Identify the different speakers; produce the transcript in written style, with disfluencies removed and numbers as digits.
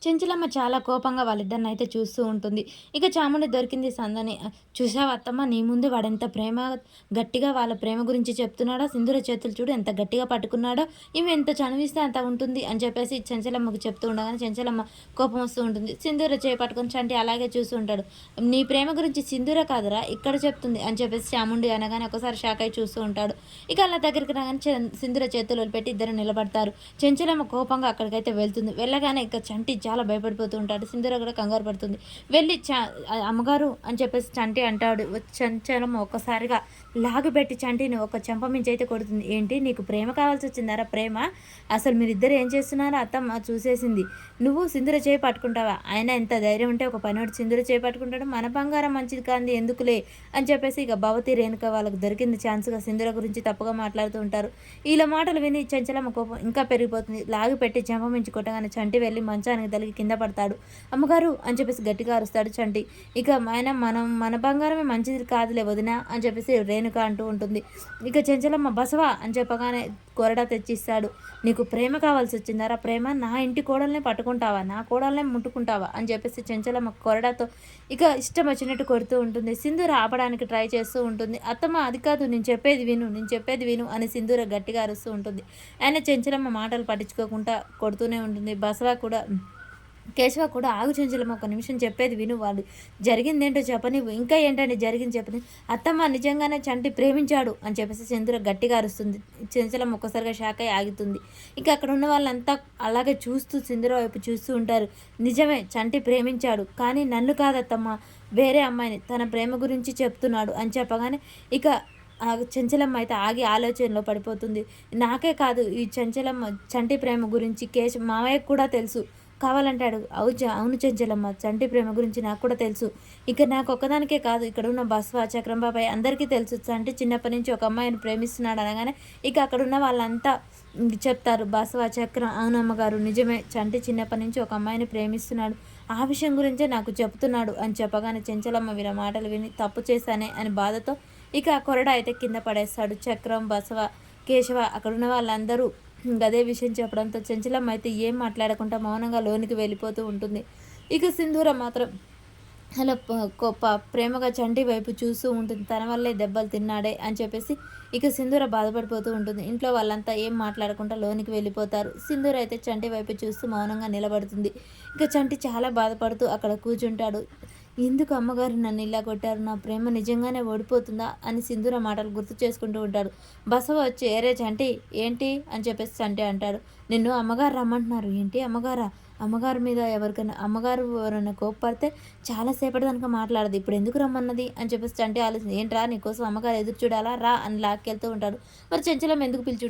Speaker 1: చెంచలమ్మ చాలా కోపంగా వాళ్ళిద్దరినైతే చూస్తూ ఉంటుంది. ఇక చాముండి దొరికింది సందని. చూసావా అత్తమ్మ, నీ ముందు వాడెంత గట్టిగా వాళ్ళ ప్రేమ గురించి చెప్తున్నాడో, సింధూర చేతులు చూడు ఎంత గట్టిగా పట్టుకున్నాడో, ఈమె ఎంత చనువిస్తే అంత ఉంటుంది అని చెప్పేసి చెంచలమ్మకు చెప్తూ ఉండగానే చెంచలమ్మ కోపం వస్తూ ఉంటుంది. సింధూర చేయి పట్టుకొని చంటి అలాగే చూస్తూ ఉంటాడు. నీ ప్రేమ గురించి సింధూర కాదురా ఇక్కడ చెప్తుంది అని చెప్పేసి చాముండి అనగానే ఒకసారి షాక్ అయి చూస్తూ ఉంటాడు. ఇక అలా దగ్గరికి రాగానే సింధూర చేతులు వదిలిపెట్టి ఇద్దరు నిలబడతారు. చెంచలమ్మ కోపంగా అక్కడికైతే వెళ్తుంది. వెళ్ళగానే ఇక చంటి చాలా భయపడిపోతూ ఉంటాడు. సింధూర కూడా కంగారు పడుతుంది. వెళ్ళి అమ్మగారు అని చెప్పేసి చంటి అంటాడు. చంచలమ్మ ఒక్కసారిగా లాగిపెట్టి చంటిని ఒక చెంప మించి అయితే కొడుతుంది. ఏంటి నీకు ప్రేమ కావాల్సి వచ్చిందారా? ప్రేమ? అసలు మీరిద్దరు ఏం చేస్తున్నారో అత్తమ్మ చూసేసింది. నువ్వు సింధూర చేయి పట్టుకుంటావా? ఆయన ఎంత ధైర్యం ఉంటే ఒక పనివాడు సింధూర చేయి పట్టుకుంటాడు. మన బంగారం మంచిది కాంది ఎందుకులే అని చెప్పేసి ఇక భవతి రేణుక వాళ్ళకి దొరికింది ఛాన్స్గా సింధూర గురించి తప్పుగా మాట్లాడుతూ ఉంటారు. ఇలా మాటలు విని చెంచలమ్మ కోపం ఇంకా పెరిగిపోతుంది. లాగి పెట్టి చెంప మించి కొట్టగానే చంటి వెళ్ళి మంచానికి తలిగి కింద పడతాడు. అమ్మగారు అని చెప్పేసి గట్టిగా అరుస్తాడు చంటి. ఇక ఆయన మన బంగారమే మంచిది కాదులే వదినా అని చెప్పేసి రేణుక అంటూ ఉంటుంది. ఇక చెంచలమ్మ బసవా అని చెప్పగానే కొరడా తెచ్చిస్తాడు. నీకు ప్రేమ కావాల్సి వచ్చిందారా? ప్రేమ? నా ఇంటి కోడల్ని పట్టుకుంటావా? నా కోడల్ని ముట్టుకుంటావా అని చెప్పేసి చెంచలమ్మ కొరడాతో ఇక ఇష్టం వచ్చినట్టు కొడుతూ ఉంటుంది. సింధూర ఆపడానికి ట్రై చేస్తూ ఉంటుంది. అత్తమ్మ అది కాదు, నేను చెప్పేది విను అని సింధూర గట్టిగా అరుస్తూ ఉంటుంది. ఆయన చెంచలమ్మ మాటలు పట్టించుకోకుండా కొడుతూనే ఉంటుంది. బసవ కూడా కేశవ కూడా ఆగు చెంచలమ్మ, ఒక నిమిషం చెప్పేది విను, వాళ్ళు జరిగిందేంటో చెప్పని, ఇంకా ఏంటంటే జరిగింది చెప్పని. అత్తమ్మ నిజంగానే చంటి ప్రేమించాడు అని చెప్పేసి చంద్ర గట్టిగా అరుస్తుంది. చెంచలమ్మ ఒక్కసారిగా షాక్ అయి ఆగుతుంది. ఇక అక్కడ ఉన్న వాళ్ళంతా అలాగే చూస్తూ సింధూర వైపు చూస్తూ ఉంటారు. నిజమే, చంటి ప్రేమించాడు, కానీ నన్ను కాదత్తమ్మ, వేరే అమ్మాయిని తన ప్రేమ గురించి చెప్తున్నాడు అని చెప్పగానే ఇక చెంచలమ్మ అయితే ఆగి ఆలోచనలో పడిపోతుంది. నాకే కాదు, ఈ చంటి ప్రేమ గురించి మామయ్యకు కూడా తెలుసు, కావాలంటాడు. అవును చెంచలమ్మ, చంటి ప్రేమ గురించి నాకు కూడా తెలుసు. ఇక నాకు ఒక్కదానికే కాదు, ఇక్కడ ఉన్న బస్వ చక్రం బాబాయ్ అందరికీ తెలుసు చంటి చిన్నప్పటి నుంచి ఒక అమ్మాయిని ప్రేమిస్తున్నాడు అనగానే ఇక అక్కడ ఉన్న వాళ్ళంతా చెప్తారు. బస్వ చక్రం అవునమ్మగారు నిజమే, చంటి చిన్నప్పటి నుంచి ఒక అమ్మాయిని ప్రేమిస్తున్నాడు, ఆ విషయం గురించే నాకు చెప్తున్నాడు అని చెప్పగానే చెంచలమ్మ వీళ్ళ మాటలు విని తప్పు చేశానే అని బాధతో ఇక ఆ కొరడ అయితే కింద పడేస్తాడు. చక్రం, బసవ, కేశవ అక్కడున్న వాళ్ళందరూ అదే విషయం చెప్పడంతో చెంచలమ్మ అయితే ఏం మాట్లాడకుండా మౌనంగా లోనికి వెళ్ళిపోతూ ఉంటుంది. ఇక సింధూర మాత్రం అలా ప్రేమగా చంటి వైపు చూస్తూ ఉంటుంది. తన వల్లే దెబ్బలు తిన్నాడే అని చెప్పేసి ఇక సింధూర బాధపడిపోతూ ఉంటుంది. ఇంట్లో వాళ్ళంతా ఏం మాట్లాడకుండా లోనికి వెళ్ళిపోతారు. సింధూర అయితే చంటి వైపు చూస్తూ మౌనంగా నిలబడుతుంది. ఇక చంటి చాలా బాధపడుతూ అక్కడ కూర్చుంటాడు. ఎందుకు అమ్మగారు నన్ను ఇలా కొట్టారు? నా ప్రేమ నిజంగానే ఓడిపోతుందా అని సింధూర మాటలు గుర్తు చేసుకుంటూ ఉంటాడు. బసవ వచ్చి ఏరే చంటి ఏంటి అని చెప్పేసి చంటి అంటాడు. నిన్ను అమ్మగారు రమ్మంటున్నారు. ఏంటి అమ్మగారా? అమ్మగారి మీద అమ్మగారు ఎవరైనా కోప్పడితే చాలాసేపటి దానికి మాట్లాడదు, ఇప్పుడు ఎందుకు రమ్మన్నది అని చెప్పేసి చంటి ఆలోచన. ఏంట్రా నీకోసం అమ్మగారు ఎదురు చూడాలా రా అని లాక్కెళ్తూ ఉంటాడు. మరి చెంచలం ఎందుకు పిలిచి